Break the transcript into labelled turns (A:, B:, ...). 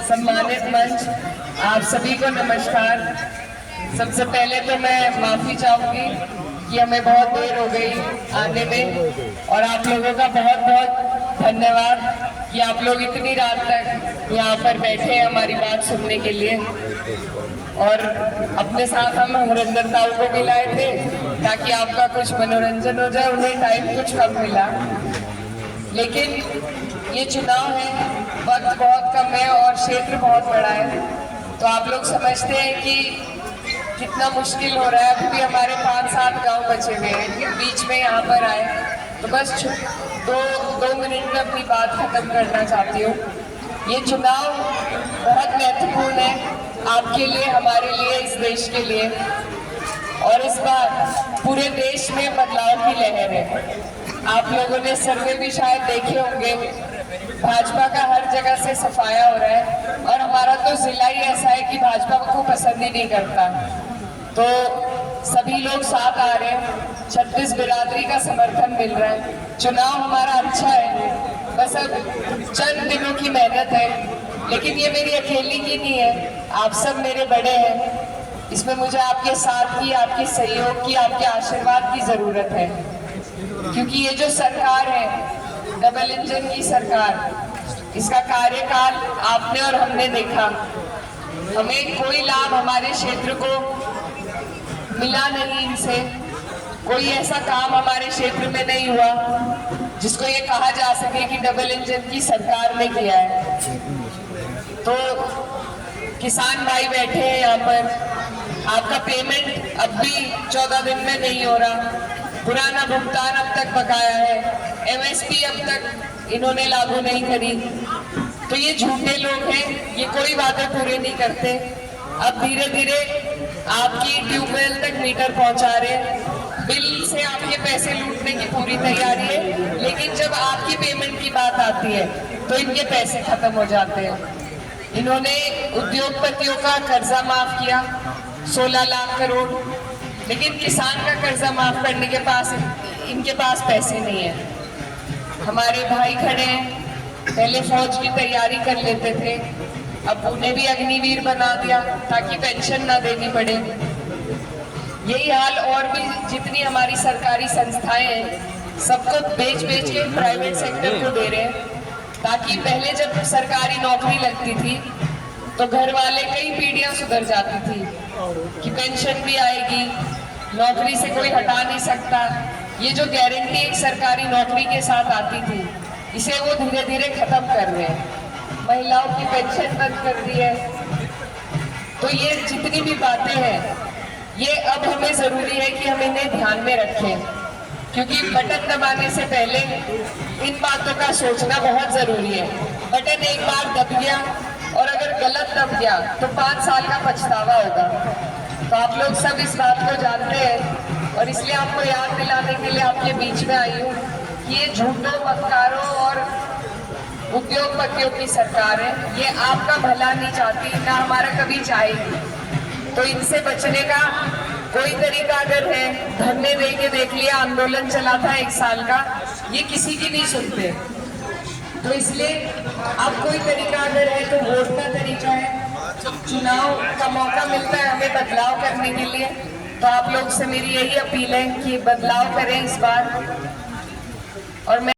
A: सम्मानित मंच, आप सभी को नमस्कार। सबसे पहले तो मैं माफी चाहूंगी कि हमें बहुत देर हो गई आने में, और आप लोगों का बहुत बहुत धन्यवाद कि आप लोग इतनी रात तक यहाँ पर बैठे हैं हमारी बात सुनने के लिए। और अपने साथ हम हरिंदर ताऊ को भी लाए थे ताकि आपका कुछ मनोरंजन हो जाए, उन्हें टाइम कुछ कम मिला। लेकिन ये चुनाव है, वक्त बहुत कम है और क्षेत्र बहुत बड़ा है, तो आप लोग समझते हैं कि कितना मुश्किल हो रहा है। अभी भी हमारे 5-7 गांव बचे हुए हैं, बीच में यहाँ पर आए, तो बस दो मिनट में अपनी बात खत्म करना चाहती हूँ। ये चुनाव बहुत महत्वपूर्ण है आपके लिए, हमारे लिए, इस देश के लिए, और इस बार पूरे देश में बदलाव की लहर है। आप लोगों ने सर्वे भी शायद देखे होंगे, भाजपा का हर जगह से सफाया हो रहा है, और हमारा तो जिला ही ऐसा है कि भाजपा को पसंद ही नहीं करता। तो सभी लोग साथ आ रहे हैं, 36 बिरादरी का समर्थन मिल रहा है। चुनाव हमारा अच्छा है, बस अब चंद दिनों की मेहनत है, लेकिन ये मेरी अकेली की नहीं है, आप सब मेरे बड़े हैं। इसमें मुझे आपके साथ की, आपके सहयोग की, आपके आशीर्वाद की जरूरत है, क्योंकि ये जो सरकार है, डबल इंजन की सरकार, इसका कार्यकाल आपने और हमने देखा। हमें कोई लाभ हमारे क्षेत्र को मिला नहीं इनसे, कोई ऐसा काम हमारे क्षेत्र में नहीं हुआ जिसको ये कहा जा सके कि डबल इंजन की सरकार ने किया है। तो किसान भाई बैठे हैं यहाँ पर, आपका पेमेंट अब भी 14 दिन में नहीं हो रहा, पुराना भुगतान अब तक बकाया है, एमएसपी अब तक इन्होंने लागू नहीं करी। तो ये झूठे लोग हैं, ये कोई वादे पूरे नहीं करते। अब धीरे धीरे आपकी ट्यूबवेल तक मीटर पहुंचा रहे, बिल से आपके पैसे लूटने की पूरी तैयारी है, लेकिन जब आपकी पेमेंट की बात आती है तो इनके पैसे खत्म हो जाते हैं। इन्होंने उद्योगपतियों का कर्जा माफ किया 16 लाख करोड़, लेकिन किसान का कर्जा माफ करने के पास इनके पास पैसे नहीं है। हमारे भाई खड़े हैं, पहले फौज की तैयारी कर लेते थे, अब उन्हें भी अग्निवीर बना दिया ताकि पेंशन ना देनी पड़े। यही हाल और भी जितनी हमारी सरकारी संस्थाएं हैं, सबको बेच बेच के प्राइवेट सेक्टर को दे रहे हैं, ताकि पहले जब सरकारी नौकरी लगती थी तो घर वाले कई पीढ़ियां सुधर जाती थी कि पेंशन भी आएगी, नौकरी से कोई हटा नहीं सकता। ये जो गारंटी एक सरकारी नौकरी के साथ आती थी, इसे वो धीरे धीरे खत्म कर रहे हैं। महिलाओं की पेंशन बंद कर दी है। तो ये जितनी भी बातें हैं, ये अब हमें जरूरी है कि हम इन्हें ध्यान में रखें, क्योंकि बटन दबाने से पहले इन बातों का सोचना बहुत जरूरी है। बटन एक बार दब गया और अगर गलत दब गया तो 5 साल का पछतावा होगा। तो आप लोग सब इस बात को जानते हैं, और इसलिए आपको याद दिलाने के लिए आपके बीच में आई हूँ कि ये झूठों, मक्कारों और उद्योगपतियों की सरकार है। ये आपका भला नहीं चाहती, ना हमारा कभी चाहेगी। तो इनसे बचने का कोई तरीका अगर है, धरने दे के देख लिया, आंदोलन चला था 1 साल का, ये किसी की नहीं सुनते। तो इसलिए अब कोई तरीका अगर है तो वोट का तरीका है, चुनाव का मौका मिलता है हमें बदलाव करने के लिए। तो आप लोग से मेरी यही अपील है कि बदलाव करें इस बार। और मैं